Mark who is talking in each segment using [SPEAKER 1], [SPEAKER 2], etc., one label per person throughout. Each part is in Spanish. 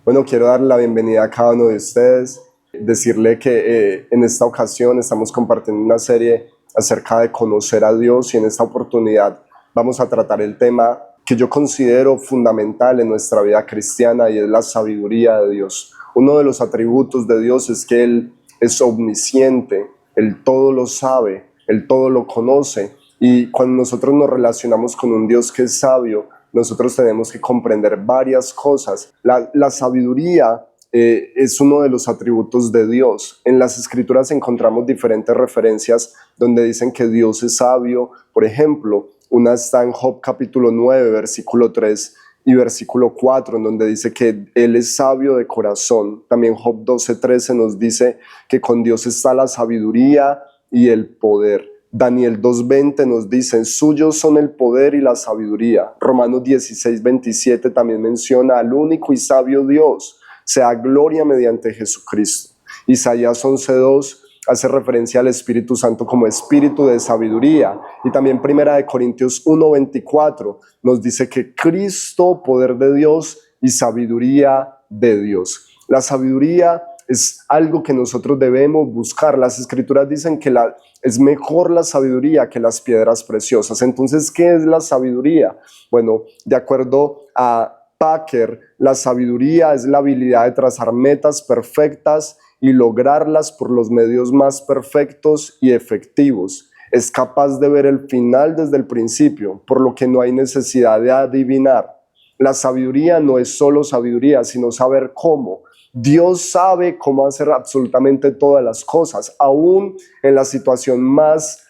[SPEAKER 1] Bueno, quiero dar la bienvenida a cada uno de ustedes, decirle que en esta ocasión estamos compartiendo una serie acerca de conocer a Dios y en esta oportunidad vamos a tratar el tema que yo considero fundamental en nuestra vida cristiana y es la sabiduría de Dios. Uno de los atributos de Dios es que Él es omnisciente, Él todo lo sabe, Él todo lo conoce y cuando nosotros nos relacionamos con un Dios que es sabio, nosotros tenemos que comprender varias cosas. La sabiduría es uno de los atributos de Dios. En las Escrituras encontramos diferentes referencias donde dicen que Dios es sabio. Por ejemplo, una está en Job capítulo 9, versículo 3 y versículo 4, en donde dice que Él es sabio de corazón. También Job 12:13 nos dice que con Dios está la sabiduría y el poder. Daniel 2:20 nos dice, suyos son el poder y la sabiduría. Romanos 16:27 también menciona al único y sabio Dios, sea gloria mediante Jesucristo. Isaías 11:2 hace referencia al Espíritu Santo como espíritu de sabiduría. Y también Primera de Corintios 1:24 nos dice que Cristo, poder de Dios y sabiduría de Dios. La sabiduría es algo que nosotros debemos buscar. Las Escrituras dicen que es mejor la sabiduría que las piedras preciosas. Entonces, ¿qué es la sabiduría? Bueno, de acuerdo a Packer, la sabiduría es la habilidad de trazar metas perfectas y lograrlas por los medios más perfectos y efectivos. Es capaz de ver el final desde el principio, por lo que no hay necesidad de adivinar. La sabiduría no es solo sabiduría, sino saber cómo. Dios sabe cómo hacer absolutamente todas las cosas, aún en la situación más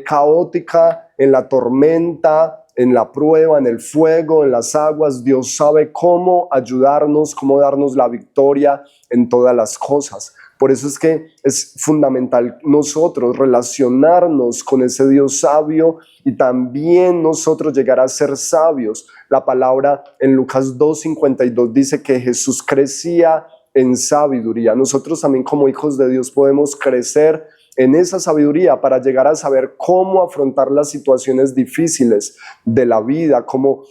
[SPEAKER 1] caótica, en la tormenta, en la prueba, en el fuego, en las aguas. Dios sabe cómo ayudarnos, cómo darnos la victoria en todas las cosas. Por eso es que es fundamental nosotros relacionarnos con ese Dios sabio y también nosotros llegar a ser sabios. La palabra en Lucas 2:52 dice que Jesús crecía en sabiduría. Nosotros también como hijos de Dios podemos crecer en esa sabiduría para llegar a saber cómo afrontar las situaciones difíciles de la vida, cómo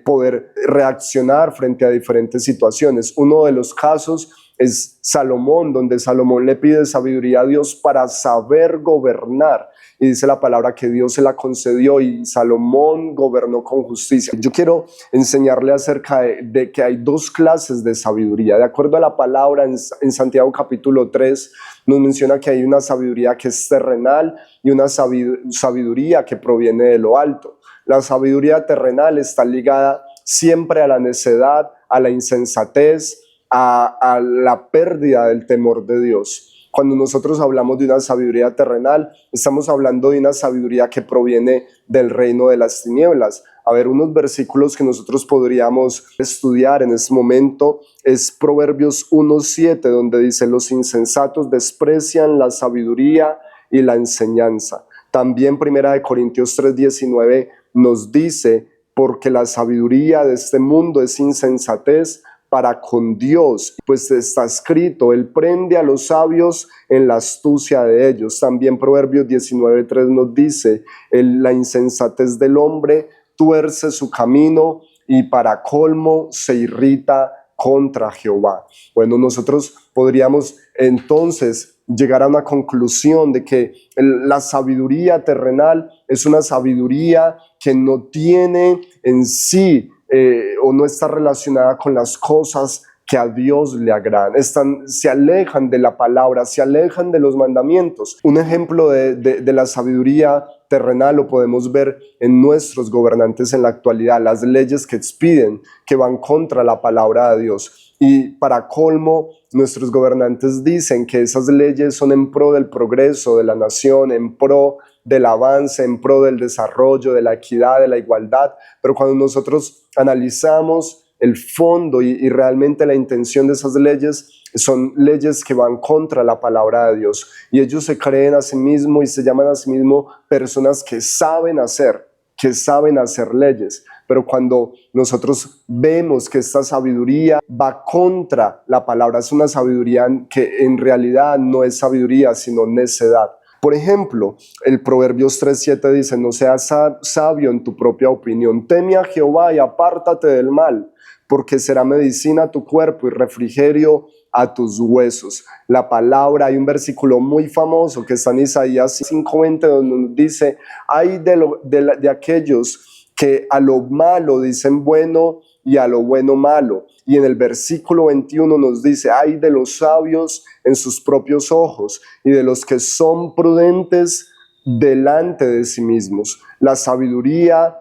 [SPEAKER 1] poder reaccionar frente a diferentes situaciones. Uno de los casos es Salomón, donde Salomón le pide sabiduría a Dios para saber gobernar. Y dice la palabra que Dios se la concedió y Salomón gobernó con justicia. Yo quiero enseñarle acerca de que hay dos clases de sabiduría. De acuerdo a la palabra en Santiago capítulo 3, nos menciona que hay una sabiduría que es terrenal y una sabiduría que proviene de lo alto. La sabiduría terrenal está ligada siempre a la necedad, a la insensatez, a la pérdida del temor de Dios. Cuando nosotros hablamos de una sabiduría terrenal, estamos hablando de una sabiduría que proviene del reino de las tinieblas. A ver, unos versículos que nosotros podríamos estudiar en este momento es Proverbios 1:7, donde dice, los insensatos desprecian la sabiduría y la enseñanza. También Primera de Corintios 3:19 nos dice, porque la sabiduría de este mundo es insensatez para con Dios, pues está escrito, Él prende a los sabios en la astucia de ellos. También Proverbios 19:3 nos dice, la insensatez del hombre tuerce su camino y para colmo se irrita contra Jehová. Bueno, nosotros podríamos entonces llegar a una conclusión de que la sabiduría terrenal es una sabiduría que no tiene en sí o no está relacionada con las cosas que a Dios le agradan. Se alejan de la palabra, se alejan de los mandamientos. Un ejemplo de la sabiduría terrenal lo podemos ver en nuestros gobernantes en la actualidad, las leyes que expiden, que van contra la palabra de Dios. Y para colmo, nuestros gobernantes dicen que esas leyes son en pro del progreso de la nación, en pro del avance, en pro del desarrollo, de la equidad, de la igualdad. Pero cuando nosotros analizamos el fondo y realmente la intención de esas leyes, son leyes que van contra la palabra de Dios. Y ellos se creen a sí mismos y se llaman a sí mismos personas que saben hacer leyes. Pero cuando nosotros vemos que esta sabiduría va contra la palabra, es una sabiduría que en realidad no es sabiduría, sino necedad. Por ejemplo, el Proverbios 3:7 dice, no seas sabio en tu propia opinión, teme a Jehová y apártate del mal, porque será medicina a tu cuerpo y refrigerio a tus huesos. La palabra, hay un versículo muy famoso que está en Isaías 5:20 donde nos dice, hay de aquellos que a lo malo dicen bueno y a lo bueno malo. Y en el versículo 21 nos dice, ay de los sabios en sus propios ojos y de los que son prudentes delante de sí mismos. La sabiduría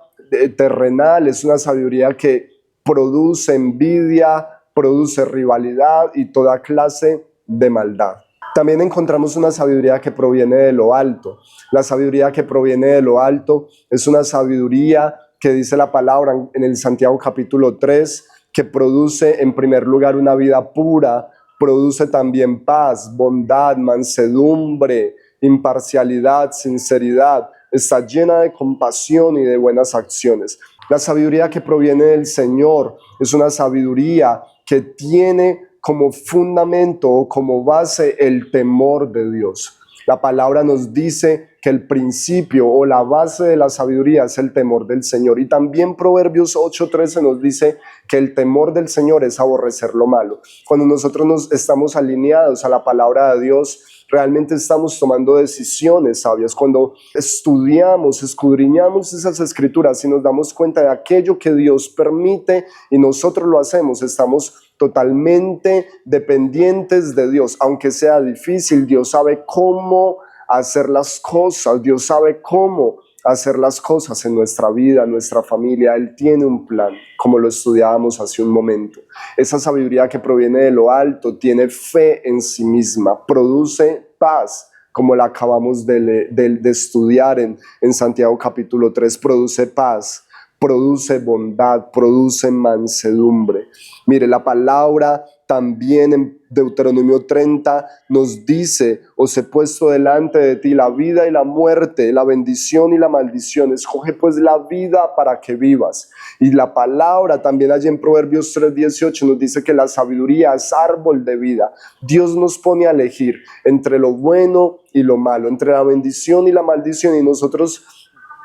[SPEAKER 1] terrenal es una sabiduría que produce envidia, produce rivalidad y toda clase de maldad. También encontramos una sabiduría que proviene de lo alto. La sabiduría que proviene de lo alto es una sabiduría que dice la palabra en el Santiago capítulo 3, que produce en primer lugar una vida pura, produce también paz, bondad, mansedumbre, imparcialidad, sinceridad, está llena de compasión y de buenas acciones. La sabiduría que proviene del Señor es una sabiduría que tiene como fundamento o como base el temor de Dios. La palabra nos dice que el principio o la base de la sabiduría es el temor del Señor. Y también Proverbios 8:13 nos dice que el temor del Señor es aborrecer lo malo. Cuando nosotros nos estamos alineados a la palabra de Dios, realmente estamos tomando decisiones sabias. Cuando estudiamos, escudriñamos esas escrituras y nos damos cuenta de aquello que Dios permite y nosotros lo hacemos, estamos totalmente dependientes de Dios. Aunque sea difícil, Dios sabe cómo hacer las cosas, Dios sabe cómo hacer las cosas en nuestra vida, en nuestra familia. Él tiene un plan, como lo estudiábamos hace un momento. Esa sabiduría que proviene de lo alto tiene fe en sí misma, produce paz, como la acabamos de estudiar en Santiago capítulo 3, produce paz, produce bondad, produce mansedumbre. Mire, la palabra también en Deuteronomio 30 nos dice, os he puesto delante de ti la vida y la muerte, la bendición y la maldición. Escoge pues la vida para que vivas. Y la palabra también allí en Proverbios 3:18 nos dice que la sabiduría es árbol de vida. Dios nos pone a elegir entre lo bueno y lo malo, entre la bendición y la maldición, y nosotros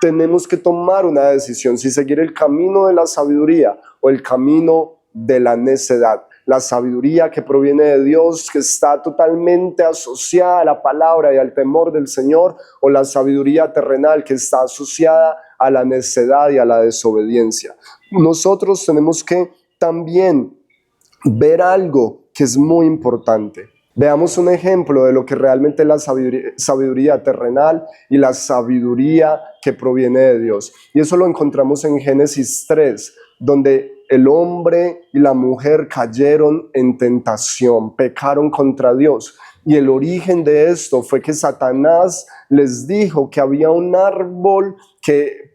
[SPEAKER 1] tenemos que tomar una decisión, si seguir el camino de la sabiduría o el camino de la necedad. La sabiduría que proviene de Dios, que está totalmente asociada a la palabra y al temor del Señor, o la sabiduría terrenal que está asociada a la necedad y a la desobediencia. Nosotros tenemos que también ver algo que es muy importante. Veamos un ejemplo de lo que realmente es la sabiduría terrenal y la sabiduría que proviene de Dios. Y eso lo encontramos en Génesis 3, donde el hombre y la mujer cayeron en tentación, pecaron contra Dios. Y el origen de esto fue que Satanás les dijo que había un árbol que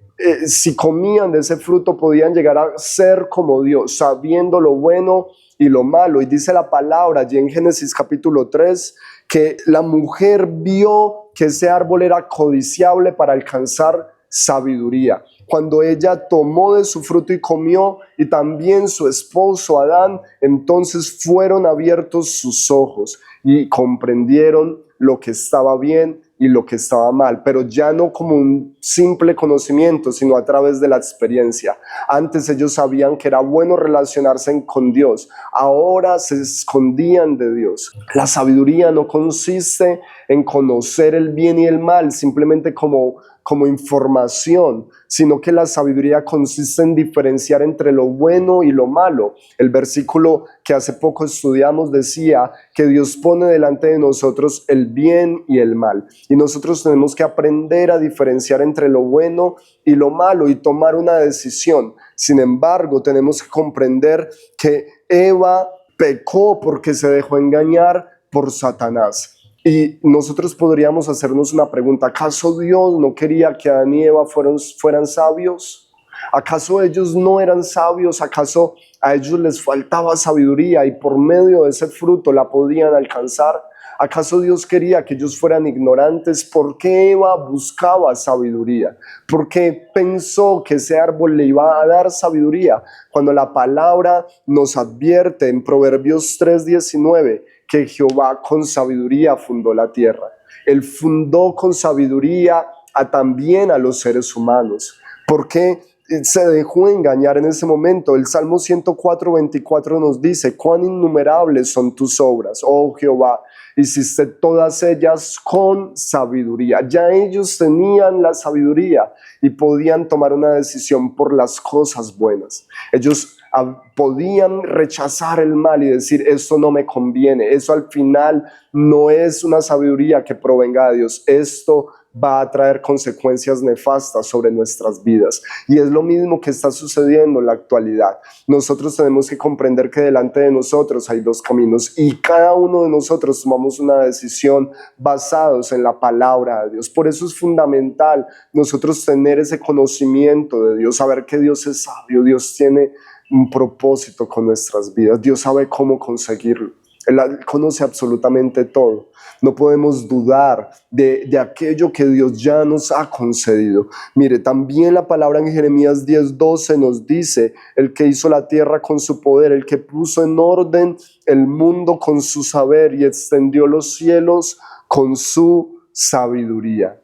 [SPEAKER 1] si comían de ese fruto podían llegar a ser como Dios, sabiendo lo bueno y lo malo. Y dice la palabra allí en Génesis capítulo 3 que la mujer vio que ese árbol era codiciable para alcanzar sabiduría. Cuando ella tomó de su fruto y comió, y también su esposo Adán, entonces fueron abiertos sus ojos y comprendieron lo que estaba bien y lo que estaba mal, pero ya no como un simple conocimiento, sino a través de la experiencia. Antes ellos sabían que era bueno relacionarse con Dios, ahora se escondían de Dios. La sabiduría no consiste en conocer el bien y el mal simplemente como información, sino que la sabiduría consiste en diferenciar entre lo bueno y lo malo. El versículo que hace poco estudiamos decía que Dios pone delante de nosotros el bien y el mal, y nosotros tenemos que aprender a diferenciar entre lo bueno y lo malo y tomar una decisión. Sin embargo, tenemos que comprender que Eva pecó porque se dejó engañar por Satanás. Y nosotros podríamos hacernos una pregunta: ¿acaso Dios no quería que Adán y Eva fueran sabios? ¿Acaso ellos no eran sabios? ¿Acaso a ellos les faltaba sabiduría y por medio de ese fruto la podían alcanzar? ¿Acaso Dios quería que ellos fueran ignorantes? ¿Por qué Eva buscaba sabiduría? ¿Por qué pensó que ese árbol le iba a dar sabiduría? Cuando la palabra nos advierte en Proverbios 3:19 que Jehová con sabiduría fundó la tierra. Él fundó con sabiduría también a los seres humanos. ¿Por qué se dejó engañar en ese momento. El Salmo 104:24 nos dice: cuán innumerables son tus obras, oh Jehová, hiciste todas ellas con sabiduría. Ya ellos tenían la sabiduría y podían tomar una decisión por las cosas buenas. Ellos podían rechazar el mal y decir: esto no me conviene, eso al final no es una sabiduría que provenga de Dios, esto va a traer consecuencias nefastas sobre nuestras vidas. Y es lo mismo que está sucediendo en la actualidad. Nosotros tenemos que comprender que delante de nosotros hay dos caminos y cada uno de nosotros tomamos una decisión basados en la palabra de Dios. Por eso es fundamental nosotros tener ese conocimiento de Dios, saber que Dios es sabio, Dios tiene un propósito con nuestras vidas, Dios sabe cómo conseguirlo. Él conoce absolutamente todo. No podemos dudar de aquello que Dios ya nos ha concedido. Mire, también la palabra en Jeremías 10:12 nos dice: el que hizo la tierra con su poder, el que puso en orden el mundo con su saber y extendió los cielos con su sabiduría.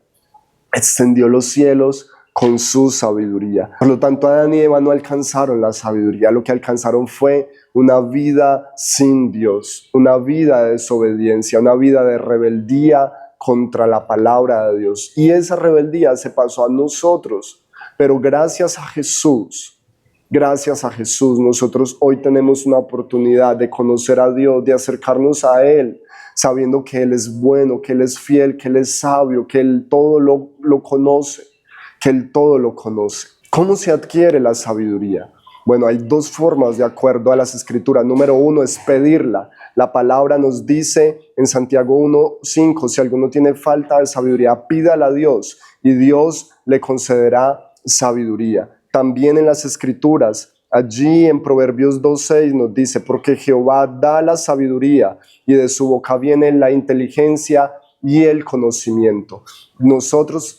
[SPEAKER 1] Extendió los cielos con su sabiduría. Por lo tanto, Adán y Eva no alcanzaron la sabiduría. Lo que alcanzaron fue una vida sin Dios, una vida de desobediencia, una vida de rebeldía contra la palabra de Dios. Y esa rebeldía se pasó a nosotros. Pero gracias a Jesús, nosotros hoy tenemos una oportunidad de conocer a Dios, de acercarnos a Él, sabiendo que Él es bueno, que Él es fiel, que Él es sabio, que Él todo lo conoce, que Él todo lo conoce. ¿Cómo se adquiere la sabiduría? Bueno, hay dos formas de acuerdo a las Escrituras. Número uno es pedirla. La palabra nos dice en Santiago 1:5, si alguno tiene falta de sabiduría, pídala a Dios y Dios le concederá sabiduría. También en las Escrituras, allí en Proverbios 2:6 nos dice: porque Jehová da la sabiduría y de su boca viene la inteligencia y el conocimiento. Nosotros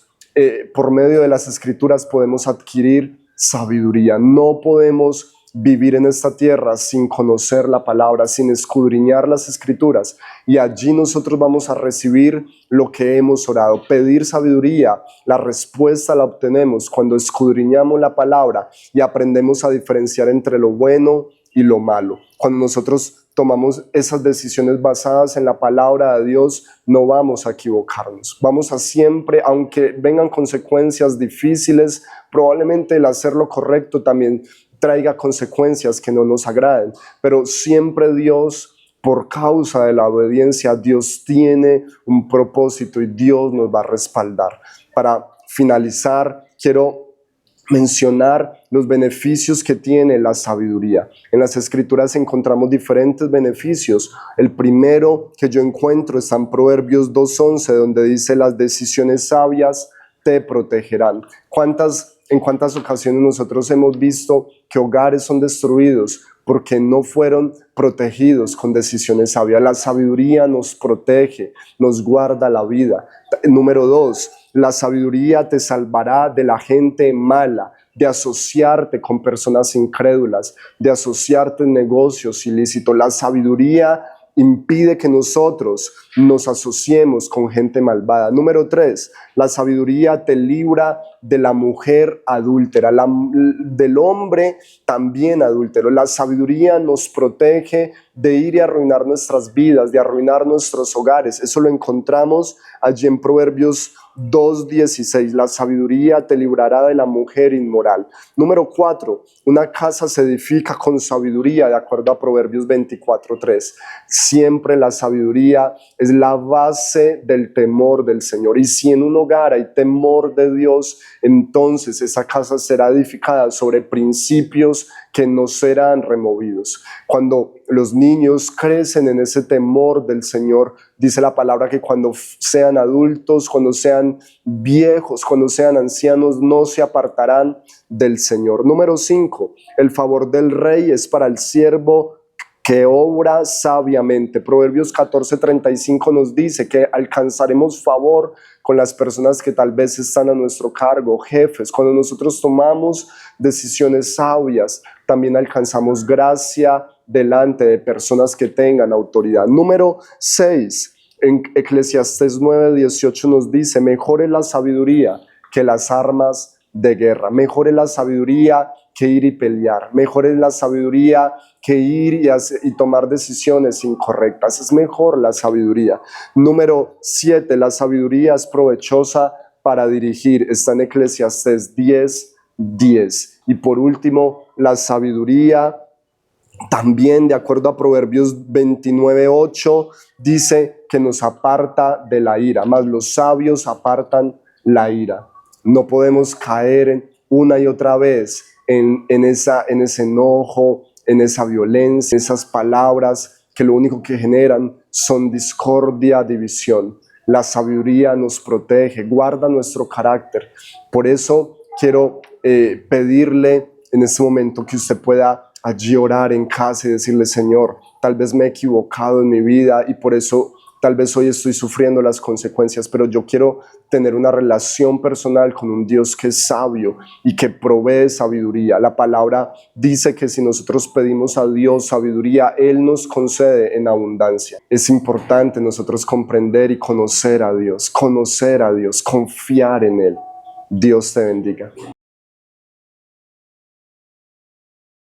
[SPEAKER 1] por medio de las Escrituras podemos adquirir sabiduría. No podemos vivir en esta tierra sin conocer la palabra, sin escudriñar las Escrituras, y allí nosotros vamos a recibir lo que hemos orado. Pedir sabiduría, la respuesta la obtenemos cuando escudriñamos la palabra y aprendemos a diferenciar entre lo bueno y lo malo. Cuando nosotros tomamos esas decisiones basadas en la palabra de Dios, no vamos a equivocarnos. Vamos a siempre, aunque vengan consecuencias difíciles, probablemente el hacer lo correcto también traiga consecuencias que no nos agraden, pero siempre Dios, por causa de la obediencia, Dios tiene un propósito y Dios nos va a respaldar. Para finalizar, quiero mencionar los beneficios que tiene la sabiduría. En las Escrituras encontramos diferentes beneficios. El primero que yo encuentro está en Proverbios 2:11, donde dice: las decisiones sabias te protegerán. En cuántas ocasiones nosotros hemos visto que hogares son destruidos porque no fueron protegidos con decisiones sabias? La sabiduría nos protege, nos guarda la vida. Número 2, la sabiduría te salvará de la gente mala, de asociarte con personas incrédulas, de asociarte en negocios ilícitos. La sabiduría impide que nosotros nos asociemos con gente malvada. Número 3, la sabiduría te libra de la mujer adúltera, del hombre también adúltero. La sabiduría nos protege de ir y arruinar nuestras vidas, de arruinar nuestros hogares. Eso lo encontramos allí en Proverbios 2:16. La sabiduría te librará de la mujer inmoral. Número 4, una casa se edifica con sabiduría, de acuerdo a Proverbios 24:3. Siempre la sabiduría es la base del temor del Señor. Y si en un hogar hay temor de Dios, entonces esa casa será edificada sobre principios que no serán removidos. Cuando los niños crecen en ese temor del Señor, dice la palabra que cuando sean adultos, cuando sean viejos, cuando sean ancianos, no se apartarán del Señor. Número 5, el favor del rey es para el siervo que obra sabiamente. Proverbios 14:35 nos dice que alcanzaremos favor con las personas que tal vez están a nuestro cargo, jefes. Cuando nosotros tomamos decisiones sabias, también alcanzamos gracia delante de personas que tengan autoridad. Número 6, en Eclesiastés 9:18 nos dice: mejor es la sabiduría que las armas de guerra. Mejor es la sabiduría que ir y pelear. Mejor es la sabiduría que ir y tomar decisiones incorrectas. Es mejor la sabiduría. Número 7, la sabiduría es provechosa para dirigir. Está en Eclesiastés 10:10. Y por último, la sabiduría también, de acuerdo a Proverbios 29:8, dice que nos aparta de la ira, mas los sabios apartan la ira. No podemos caer una y otra vez en ese enojo, en esa violencia, en esas palabras que lo único que generan son discordia, división. La sabiduría nos protege, guarda nuestro carácter. Por eso quiero pedirle en este momento que usted pueda allí orar en casa y decirle: Señor, tal vez me he equivocado en mi vida y por eso tal vez hoy estoy sufriendo las consecuencias, pero yo quiero tener una relación personal con un Dios que es sabio y que provee sabiduría. La palabra dice que si nosotros pedimos a Dios sabiduría, Él nos concede en abundancia. Es importante nosotros comprender y conocer a Dios, confiar en Él. Dios te bendiga.